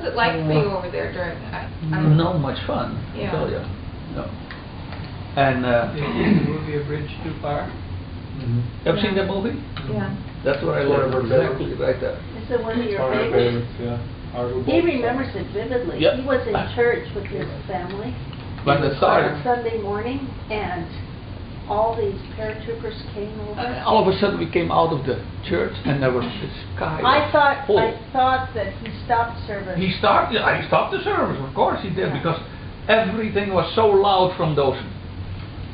it like for you over there during that? Not much fun, I tell you. No. And Did you see the movie A Bridge Too Far? have you seen that movie? Yeah. That's what I learned exactly right there. Is it one of your Our favorites? favorites, yeah. He remembers it vividly. Yep. He was in church with his family. When it on started, a Sunday morning, and all these paratroopers came over. all of a sudden we came out of the church and there was the sky. I full. thought that he stopped service. He stopped the service, of course he did, Yeah. because everything was so loud from those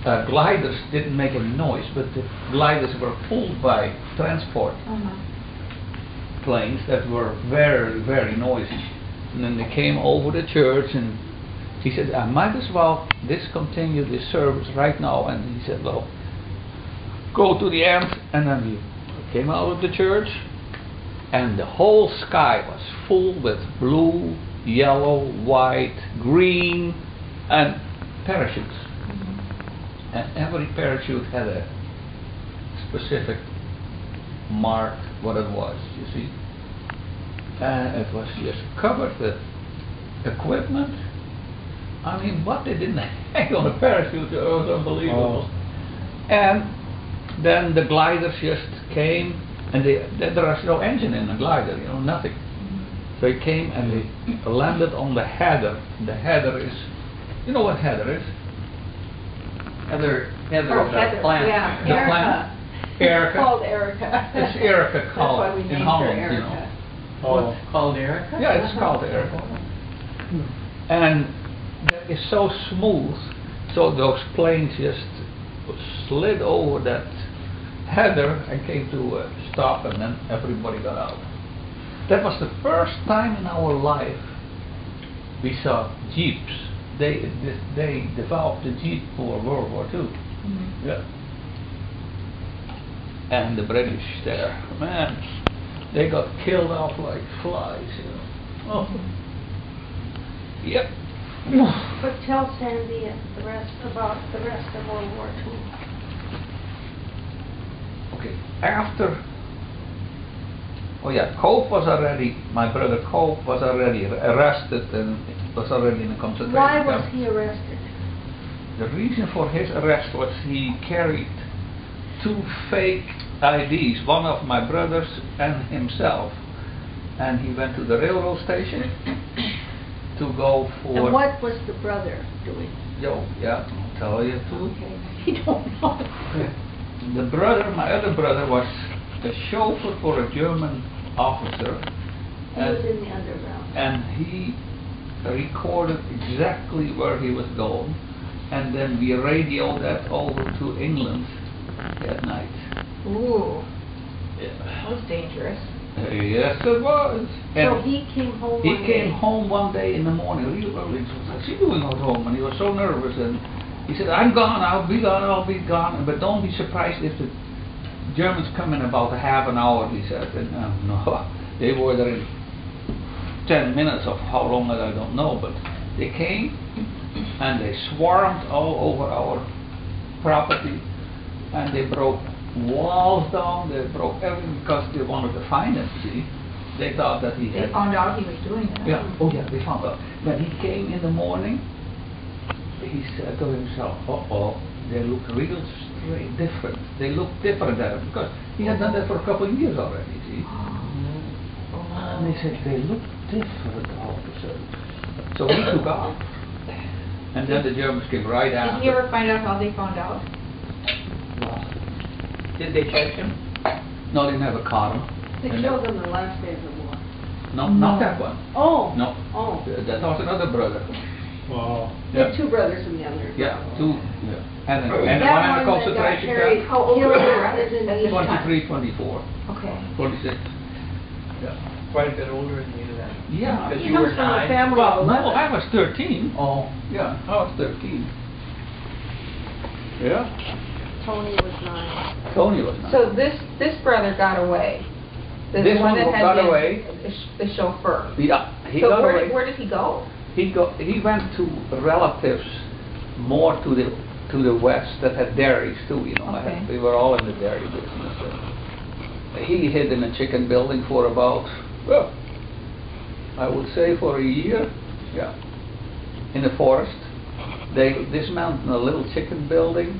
gliders. Didn't make any noise, but the gliders were pulled by transport planes that were very, very noisy. And then they came over the church, and he said, I might as well discontinue this service right now. And he said, well, go to the end. And then we came out of the church, and the whole sky was full with blue, yellow, white, green, and parachutes. And every parachute had a specific mark what it was, you see. And it was just covered with equipment. I mean, what they didn't hang on a parachute, it was unbelievable. And then the gliders just came, and there was no engine in the glider, you know, nothing. So they came and they landed on the header. The header is, you know what header is? Heather Oh, is Heather, a plant. yeah. The plant? Erica. It's called Erica. It's Erica That's why called we in named her Holland, you Erica. know. Oh, it's called Erica? Yeah, it's called Erica. And that is so smooth, so those planes just slid over that header and came to a stop, and then everybody got out. That was the first time in our life we saw jeeps. They developed the jeep for World War II. Yeah. And the British there, man, they got killed off like flies, you know. Oh. Yep. But tell Sandy about the rest of World War II. Okay. After, oh yeah, Cope was already, my brother Cope was already arrested and was already in a concentration camp. Why was he arrested? The reason for his arrest was he carried 2 fake IDs, one of my brothers and himself, and he went to the railroad station to go for. And what was the brother doing? Yeah, I'll tell you too. Okay, you don't know. The brother, my other brother, was a chauffeur for a German officer. He was in the underground. And he recorded exactly where he was going, and then we radioed that over to England that night. Ooh, Yeah. that was dangerous. Yes, it was. So And he came home he one came day. home one day in the morning, real early. He was, what's he doing at home? And he was so nervous, and he said, I'm gone, I'll be gone, but don't be surprised if the Germans come in about a half an hour, he said. And no, they were there in 10 minutes, of how long that I don't know, but they came and they swarmed all over our property, and they broke walls down, they broke everything because they wanted to find him, see. They thought that he They had... found out he was doing that. Yeah, oh yeah, they found out. When he came in the morning, he said to himself, uh-oh, they look real straight, different. They look different there, because he had done that for a couple of years already, see. And they said, they look different all of a sudden. So he took off. And then the Germans came right after. Did you ever find out how they found out? Did they catch him? No, they never caught him. They killed him the last day of the war. No, not that one. Oh. No. Oh. That was another brother. Wow. They had 2 brothers in the underground. Yeah, 2. Yeah. And the one in the That one that got concentration carried, camp. how old was he? In the 23, 24, Okay. 26. Yeah. Quite a bit older than you then. Yeah. Because He you were comes from a 9. family Well, of no, 11. I was 13. Oh. Yeah, I was 13. Yeah. Tony was 9. Tony was 9. So this brother got away. This one that had got been away. The chauffeur. Yeah, he So got away. where did he go? He went to relatives more to the west that had dairies too, you know. Okay. We were all in the dairy business. He hid in a chicken building for about, well, I would say for a year, yeah, in the forest. They dismantled a little chicken building,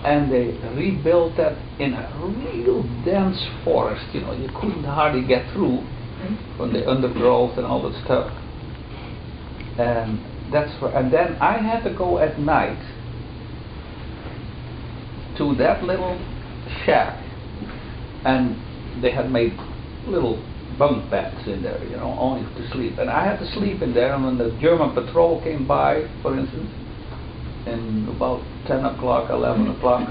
and they rebuilt that in a real dense forest. You know, you couldn't hardly get through from the undergrowth and all that stuff. And and then I had to go at night to that little shack, and they had made little bunk beds in there, you know, only to sleep. And I had to sleep in there, and when the German patrol came by, for instance, in about 10 o'clock, 11 o'clock,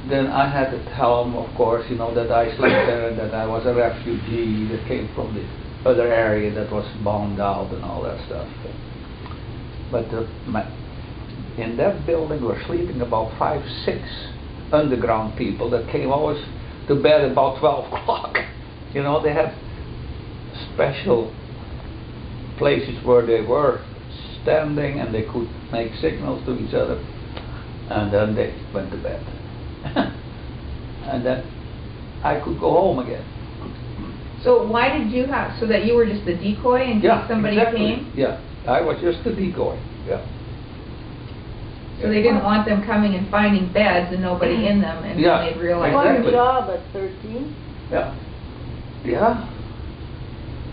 then I had to tell them, of course, you know, that I slept there and that I was a refugee that came from the other area that was bombed out and all that stuff. But in that building were sleeping about 5, 6 underground people that came always to bed about 12 o'clock. You know, they had special places where they were standing and they could make signals to each other, and then they went to bed. And then I could go home again. So why did you have, so that you were just the decoy in case somebody came? Yeah, I was just the decoy, yeah. So they didn't want them coming and finding beds and nobody in them, and Yeah, then they'd realize. exactly. One job at 13? Yeah. Yeah.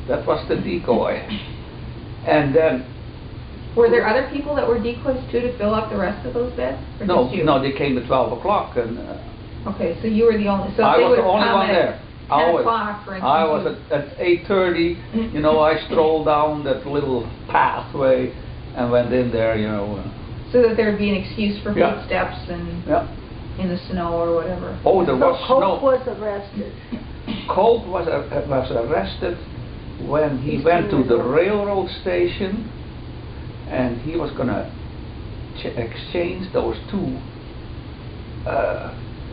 That was the decoy. And then... Were there other people that were decoys too to fill up the rest of those beds? Or No, just you? no, they came at 12 o'clock and... Okay, so you were the only, so I they was would the have only come one there. at 10 o'clock, for instance. I was at 8:30, you know, I strolled down that little pathway and went in there, you know. So that there'd be an excuse for Yeah. footsteps and Yeah. in the snow or whatever. Oh, there was Cope snow. was arrested. Cope was arrested when he went to the railroad station, and he was gonna exchange those 2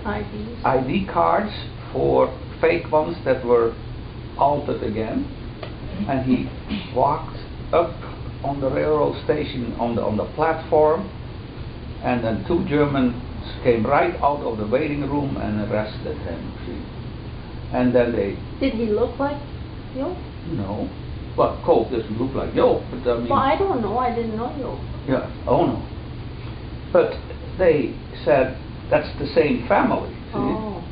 IDs. ID cards for fake ones that were altered again, and he walked up on the railroad station on the platform, and then 2 Germans came right out of the waiting room and arrested him. And then they... Did he look like you? No. Well, Cope doesn't look like Joe, but I mean... Well, I don't know. I didn't know you. Yeah, oh no. But they said that's the same family, see? Oh.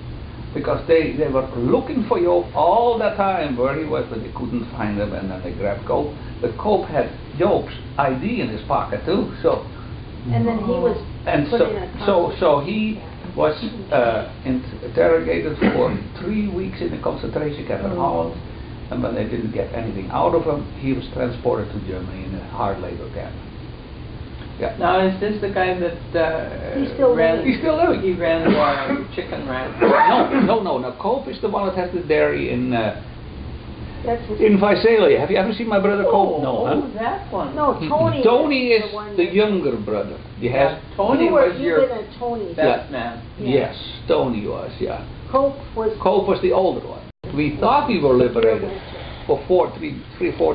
Because they were looking for Joop all the time where he was, but they couldn't find him, and then they grabbed Cope. But Cope had Joop's ID in his pocket too, so... And then he was And put in a so he was interrogated for 3 weeks in a concentration camp in Holland, and when they didn't get anything out of him, he was transported to Germany in a hard labor camp. Yeah. Now, is this the guy that He's still ran? living. He's still living. He ran the chicken ranch. No. Cope is the one that has the dairy in That's his... Visalia. Have you ever seen my brother Cope? No, Oh, huh? that one. No, Tony. Tony is one the that- younger brother. He has... Tony You was you've your been at Tony's. best man. Yes, Tony was, yeah. Cope was... Cope was the older one. We thought we were liberated for 4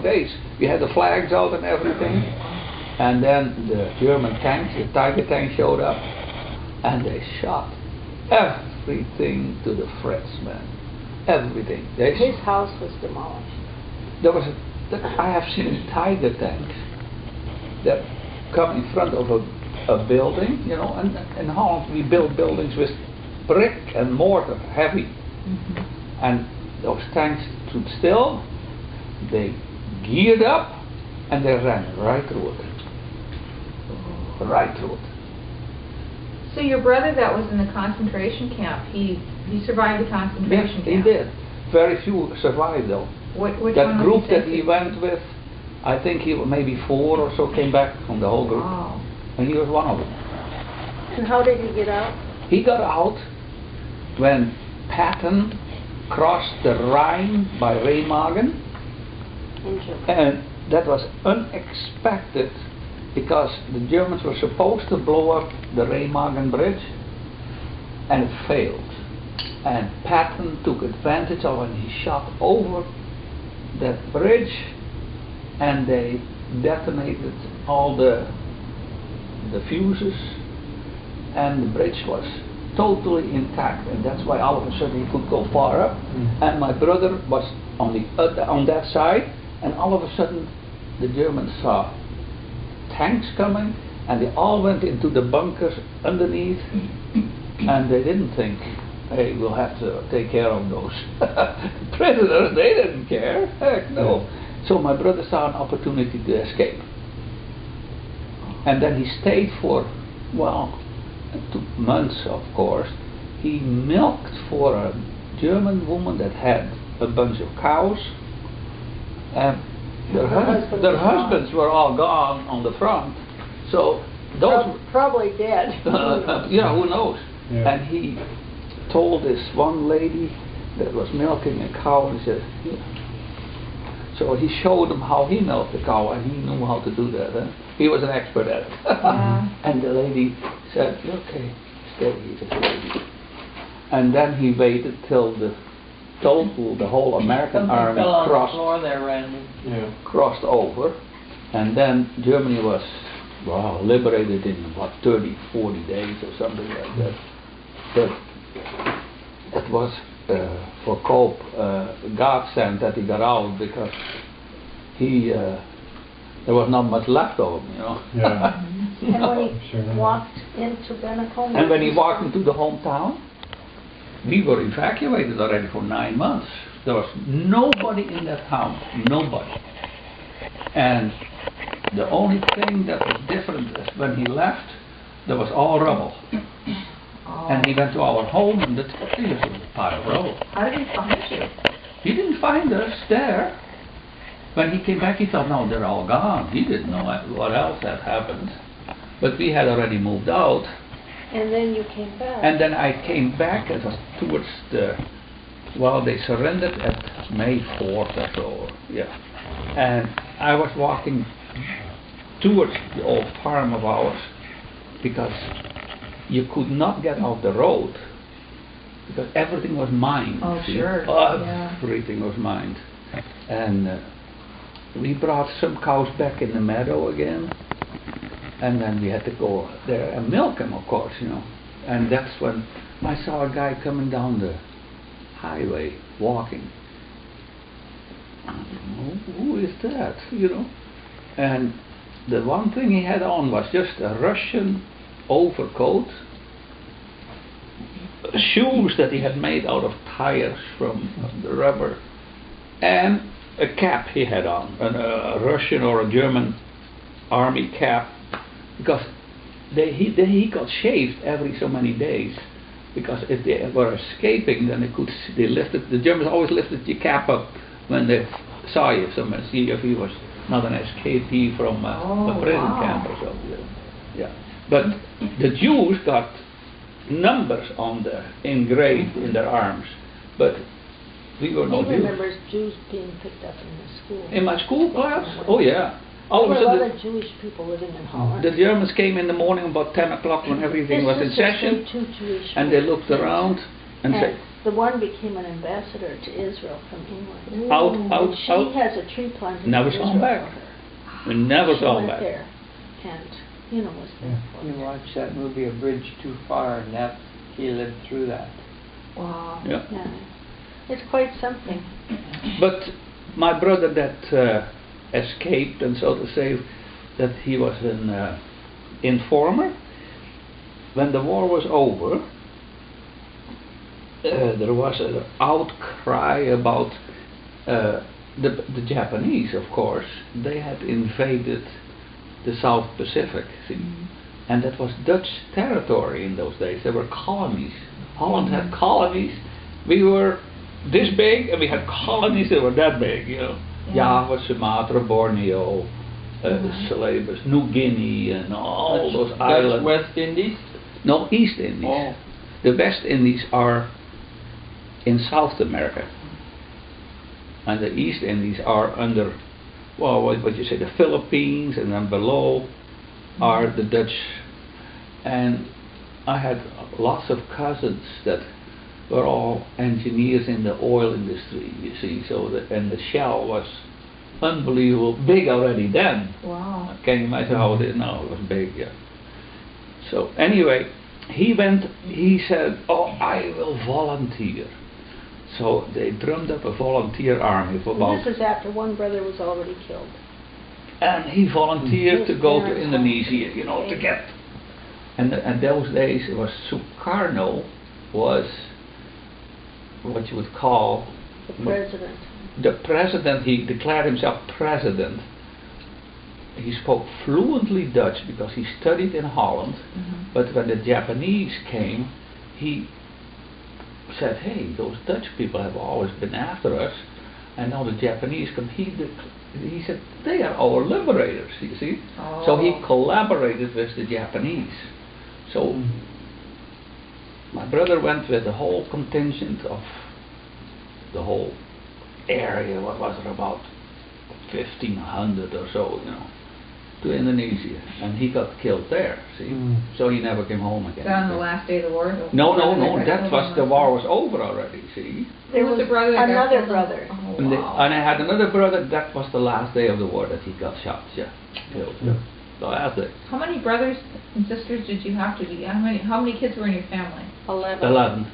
days. We had the flags out and everything. And then the German tanks, the Tiger tank showed up, and they shot everything to the frets, man. Everything. His house was demolished. There was I have seen Tiger tanks that come in front of a building, you know, and in Holland we build buildings with brick and mortar, heavy. And those tanks stood still, they geared up, and they ran right through it. Right through it. So your brother that was in the concentration camp, he survived the concentration Yes, he camp? did. Very few survived though. Which That one group was that he went with, I think he maybe 4 or so came back from the whole group, Oh. and he was one of them. And how did he get out? He got out when Patton crossed the Rhine by Remagen, In Germany. and that was unexpected because the Germans were supposed to blow up the Remagen bridge, and it failed. And Patton took advantage of it, and he shot over that bridge, and they detonated all the fuses, and the bridge was totally intact, and that's why all of a sudden he could go far up. And my brother was on that side, and all of a sudden the Germans saw tanks coming, and they all went into the bunkers underneath, and they didn't think, hey, we'll have to take care of those prisoners. They didn't care, heck no. So my brother saw an opportunity to escape, and then he stayed for, well, it took months, of course. He milked for a German woman that had a bunch of cows, and their husbands were all gone on the front, so those Probably dead. yeah, who knows. Yeah. And he told this one lady that was milking a cow, and he said, "Here." So he showed him how he milked the cow, and he knew how to do that. Huh? He was an expert at it. And the lady said, "Okay, stay," he said, "lady." And then he waited till the whole American Something army fell on the crossed floor there, Randy. Yeah. crossed over, and then Germany was, well, liberated in what, 30, 40 days or something like that. But it was for Cope godsend that he got out, because he there was not much left of him, you know. Yeah. And when Sure he enough. walked into Benacoma. And when he walked into the hometown, we were evacuated already for 9 months. There was nobody in that town, nobody. And the only thing that was different is when he left, there was all rubble. And he went to our home, and there was a pile of rubble. How did he find you? He didn't find us there. When he came back, he thought, no, they're all gone. He didn't know what else had happened. But we had already moved out. And then you came back. And then I came back towards the, well, they surrendered at May 4th or so, yeah. And I was walking towards the old farm of ours, because you could not get off the road, because everything was mined. Oh, see? sure, Everything was mined. And we brought some cows back in the meadow again, and then we had to go there and milk them, of course, you know. And that's when I saw a guy coming down the highway, walking. I don't know, who is that, you know? And the one thing he had on was just a Russian overcoat, shoes that he had made out of tires from the rubber, and a cap he had on, a Russian or a German army cap, because he got shaved every so many days, because if they were escaping, then the Germans always lifted the cap up when they saw you, so to see if he was not an escapee from a prison camp or something. Yeah. But the Jews got numbers on engraved in their arms, but we were no He Jews. remembers Jews being picked up in the school. In my school class? Oh yeah. All of a There were a sudden, lot of Jewish people living in Holland. the Germans came in the morning about 10 o'clock when everything was in session, Two Jewish and they people. looked around and said, The one became an ambassador to Israel from England. out, And she has a tree planting Never in saw him Israel back. for her. We never She saw went him back. there and, was there for You her. watched that movie, A Bridge Too Far, and that he lived through that. Wow. Yeah. Yeah. It's quite something. But my brother that escaped, and so to say, that he was an informer, when the war was over, there was an outcry about the Japanese, of course. They had invaded the South Pacific, see? And that was Dutch territory in those days. There were colonies. Holland had colonies. We were this big, and we had colonies that were that big, you know. Java, Sumatra, Borneo, Celebes, New Guinea, and all those islands. West Indies? No, East Indies. Oh. The West Indies are in South America, and the East Indies are under, well, what you say, the Philippines, and then below are the Dutch. And I had lots of cousins that were all engineers in the oil industry, you see, and the Shell was unbelievable big already then. Wow. Can you imagine how it is now? It was big, yeah. So anyway, he said, oh, I will volunteer. So they drummed up a volunteer army for And about... this is after one brother was already killed. And he volunteered to His go to parents Indonesia, you know, to wanted get... And those days it was Sukarno was what you would call... The president. The president, he declared himself president. He spoke fluently Dutch because he studied in Holland. But when the Japanese came, he said, hey, those Dutch people have always been after us, and now the Japanese come. He said, they are our liberators, you see. So he collaborated with the Japanese. So my brother went with the whole contingent of the whole area, what was it, about 1,500 or so, you know, to Indonesia, and he got killed there, see. So he never came home again. Is that on the last day of the war? No, that was, the war was over already, see. There was was a brother that got another killed? brother. Oh, And, wow. and I had another brother, that was the last day of the war that he got shot, killed, the last day. How many brothers and sisters did you have to be? How many kids were in your family? 11. 11.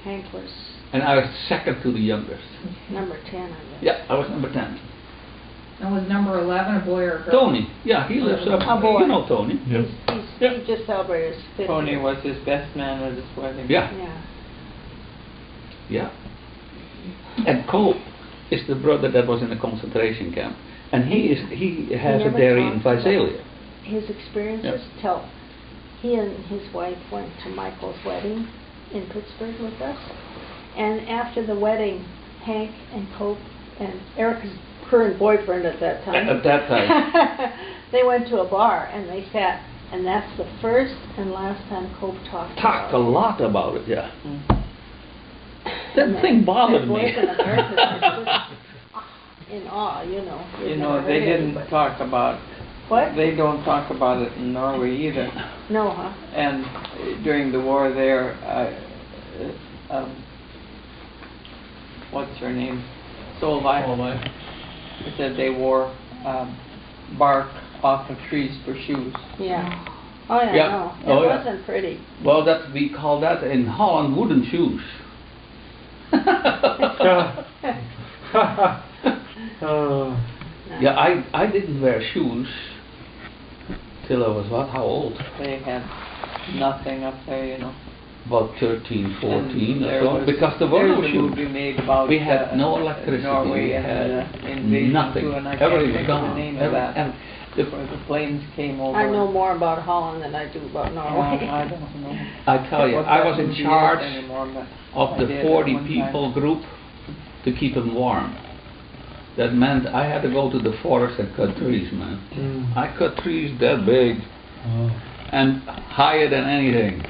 Hank was And I was second to the youngest. number 10, I guess. Yeah, I was number 10. And was number 11 a boy or a girl? Tony, yeah, he lives up, A boy. you know Tony. Yep. He just celebrated his 50th. Tony was his best man at his wedding. Yeah, Yeah. yeah. And Cope is the brother that was in the concentration camp. And he has a never dairy in talked about Visalia. His experiences tell. He and his wife went to Michael's wedding in Pittsburgh with us. And after the wedding, Hank and Cope and Erica's current boyfriend at that time. At that time. They went to a bar and they sat, and that's the first and last time Cope talked Talked a about lot about it, yeah. it. That thing bothered me. Boys in America are just in awe, you know. You You've know, never they heard didn't anybody. talk about, What? they don't talk about it in Norway either. No, huh? And during the war there, what's her name? Solveig. They said they wore bark off of trees for shoes. Yeah. Oh yeah, Yeah. no. It Oh, yeah. wasn't pretty. Well, we call that in Holland wooden shoes. Oh. Yeah, I didn't wear shoes till I was what? How old? They had nothing up there, you know. About 13, 14 And or there so, was- because there were there's no a movie shoes. made about We had no electricity. Norway We and had invasion nothing. too, and I can't Everything was think of the gone. name of that. And Where the planes came over. I know more about Holland than I do about Norway. I don't know. I tell you, What I that was in movie is charge anymore, but of I the did at 40 one time. people group to keep them warm. That meant I had to go to the forest and cut trees, man. Mm. I cut trees that big Oh. and higher than anything.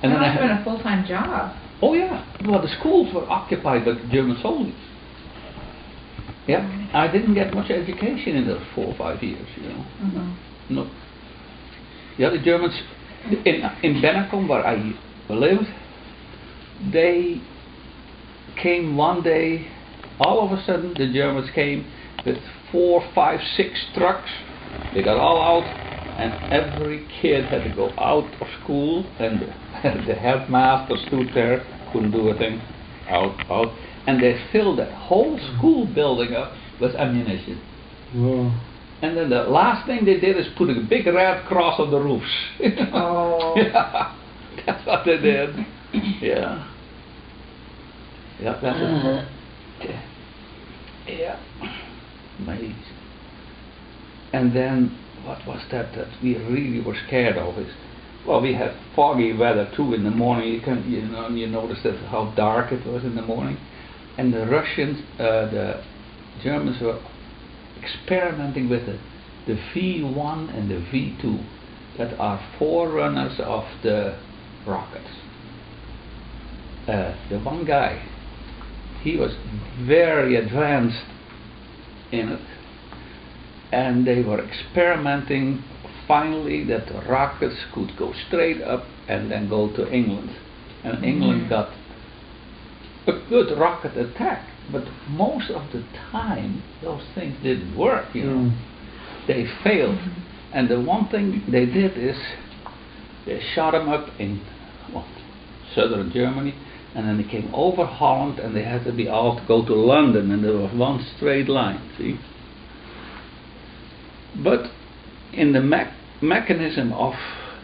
And then that I must have been had, a full-time job. oh yeah, well the schools were occupied by the German soldiers. Yeah, I didn't get much education in those 4 or 5 years, you know. No. Yeah, the Germans in Bennekom, where I lived, they came one day. All of a sudden, the Germans came with 4, 5, 6 trucks. They got all out, and every kid had to go out of school, and the headmaster stood there, couldn't do a thing. Out. And they filled that whole school building up with ammunition. Whoa. And then the last thing they did is put a big red cross on the roofs. Oh. Yeah, that's what they did. Yeah. Yeah, that's it. Yeah. Amazing. And then, what was that we really were scared of is, well, we had foggy weather too in the morning. You noticed that how dark it was in the morning. And the Russians, the Germans were experimenting with the V1 and the V2 that are forerunners of the rockets. The one guy, he was very advanced in it, and they were experimenting finally that the rockets could go straight up and then go to England, and England got a good rocket attack, but most of the time those things didn't work, you know. They failed, and the one thing they did is they shot them up in southern Germany, And then they came over Holland, and they had to be all to go to London, and there was one straight line, see? But in the mechanism of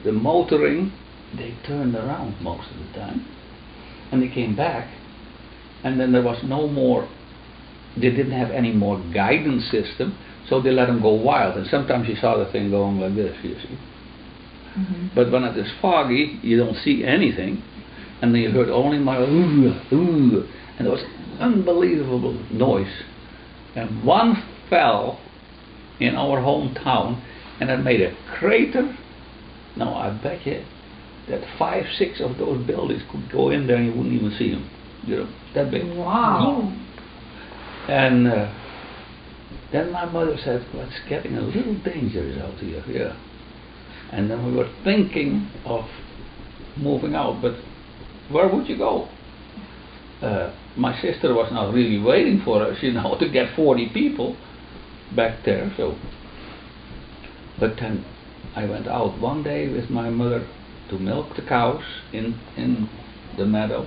the motoring, they turned around most of the time. And they came back, and then there was no more, they didn't have any more guidance system, so they let them go wild. And sometimes you saw the thing going like this, you see. But when it is foggy, you don't see anything, and then you heard only my ooh, ooh, and there was unbelievable noise. And one fell in our hometown, and it made a crater. Now I bet you that 5, 6 of those buildings could go in there and you wouldn't even see them. You know, that big. Wow. And then my mother said, well, it's getting a little dangerous out here, yeah. And then we were thinking of moving out, but where would you go? My sister was not really waiting for us, you know, to get 40 people back there, so. But then I went out one day with my mother to milk the cows in the meadow,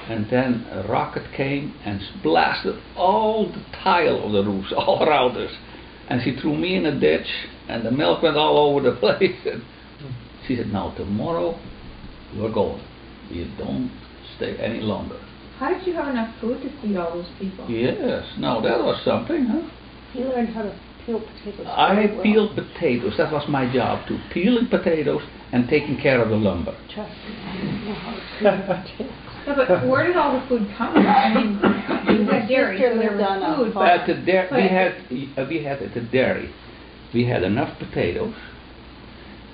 and then a rocket came and blasted all the tile of the roofs all around us, and she threw me in a ditch, and the milk went all over the place. And she said, now tomorrow we're going, you don't stay any longer. How did you have enough food to feed all those people? Yes, now that was something, huh? You learned how to peel potatoes. I very well. peeled potatoes, that was my job, to peeling potatoes and taking care of the lumber. Trust me, I know how to peel potatoes. Yeah, but where did all the food come from? I mean, you had dairy, so there was food, but... At the we had at the dairy, we had enough potatoes,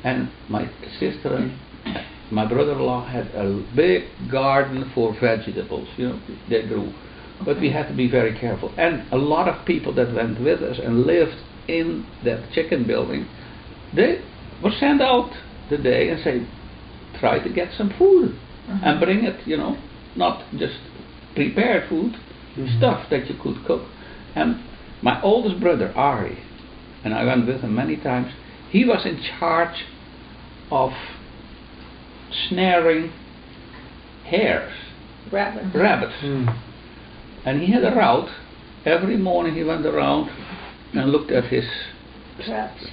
and my sister and my brother-in-law had a big garden for vegetables, you know, they grew. But we had to be very careful. And a lot of people that went with us and lived in that chicken building, they were sent out the day and say, try to get some food and bring it, you know, not just prepared food, stuff that you could cook. And my oldest brother, Ari, and I went with him many times, he was in charge of snaring hares, rabbits. And he had a route. Every morning he went around and looked at his traps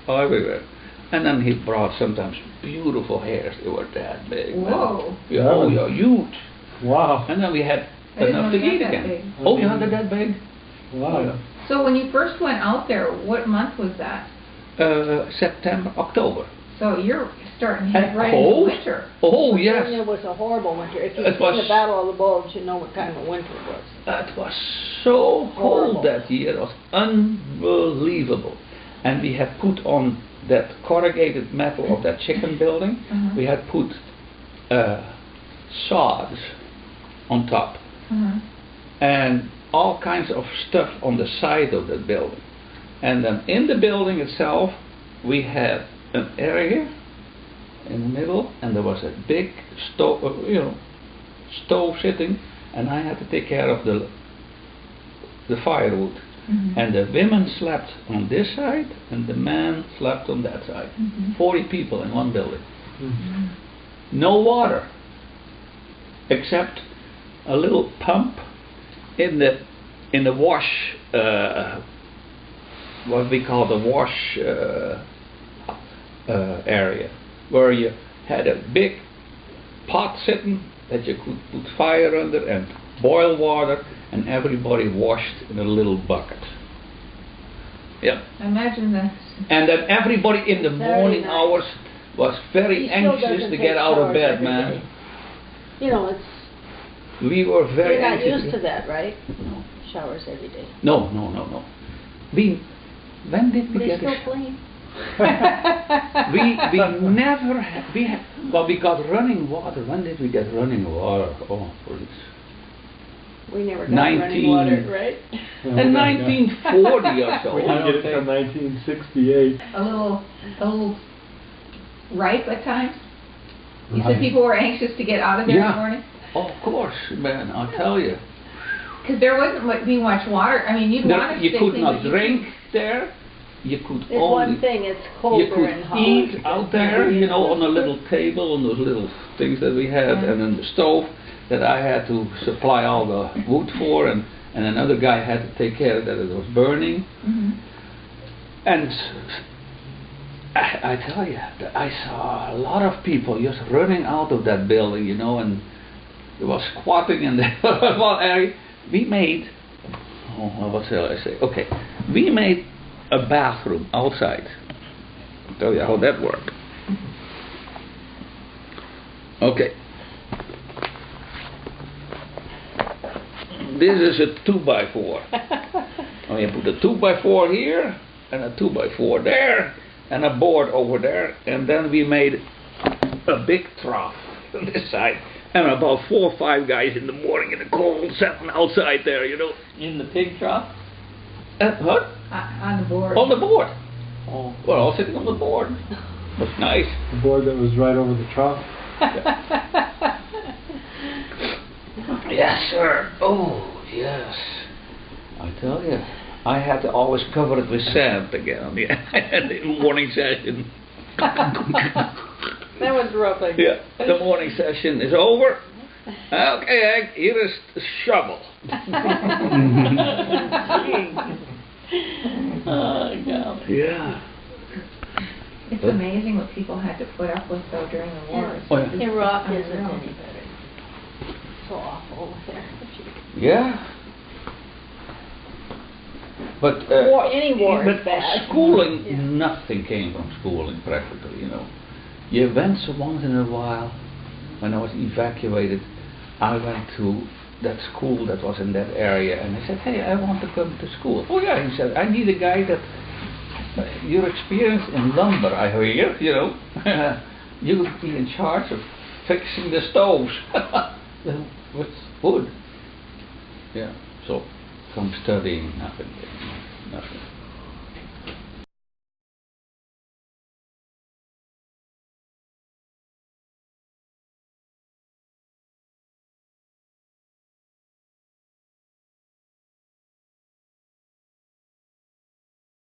everywhere. And then he brought sometimes beautiful hares. They were that big. Whoa. Yeah, oh, yeah, huge. Wow. And then we had I didn't enough know to you eat had that again. big. Oh, you had it that big? Wow. Yeah. So when you first went out there, what month was that? September, October. So you're starting to And head right cold? into winter. Oh, Virginia yes. was a horrible winter. If you've It seen was- the Battle of the Bulge, you know what kind of winter it was. It was so cold Horrible. that year. It was unbelievable. And we had put on that corrugated metal of that chicken building, we had put sods on top and all kinds of stuff on the side of the building. And then in the building itself, we had an area in the middle, and there was a big stove, stove sitting, and I had to take care of the firewood. And the women slept on this side, and the men slept on that side. 40 people in one building. No water, except a little pump in the wash, what we call the wash area, where you had a big pot sitting that you could put fire under and boil water, and everybody washed in a little bucket. Yeah. Imagine that. And then everybody in the Very morning nice. hours was very He still anxious doesn't to take get out of showers bed, every man. day. You know, it's We were very you're not anxious. used to that, right? Showers every day. No. When did we They get still a clean. we never had, well, we got running water. When did we get running water? Oh, please. We never got 19 running water, right? In 1940 or so. We didn't get it till 1968. A little ripe at times. You said Right. people were anxious to get out of there in the Yeah. morning? Oh, of course, man, I'll tell you. Because there wasn't being much water. I mean, you'd want to You stay could clean, not but drink there. you could There's only one thing, it's you colder in could Holland. eat out there, you know, on a little table, on those little things that we had, and then the stove that I had to supply all the wood for, and another guy had to take care that it was burning. And I tell you, I saw a lot of people just running out of that building, you know, and they were squatting in the one area. We made, what shall I say? Okay, we made a bathroom outside. I'll tell you how that worked. Okay. This is a 2x4. You put a 2x4 here, and a 2x4 there, and a board over there, and then we made a big trough on this side, and about 4 or 5 guys in the morning in the cold sitting outside there, you know. In the pig trough? What? On the board. On the board. Oh. We're all sitting on the board. That's nice. The board that was right over the trough. Yes, sir. Oh, yes. I tell you, I had to always cover it with sand again on the morning session. That was rough, I guess. Yeah, the morning session is over. Okay, Hank, here is the shovel. Oh, God. Yeah. It's amazing what people had to put up with though during the wars. Oh, yeah. Iraq isn't Unreal. any better. So awful over there. Yeah. But Any war but is bad. schooling, Yeah. nothing came from schooling practically, you know. You went so once in a while, when I was evacuated, I went to that school that was in that area, and I said, hey, I want to come to school. Oh yeah, he said, I need a guy that, your experience in lumber, I hear, you know, you would be in charge of fixing the stoves with wood. Yeah, so from studying, nothing.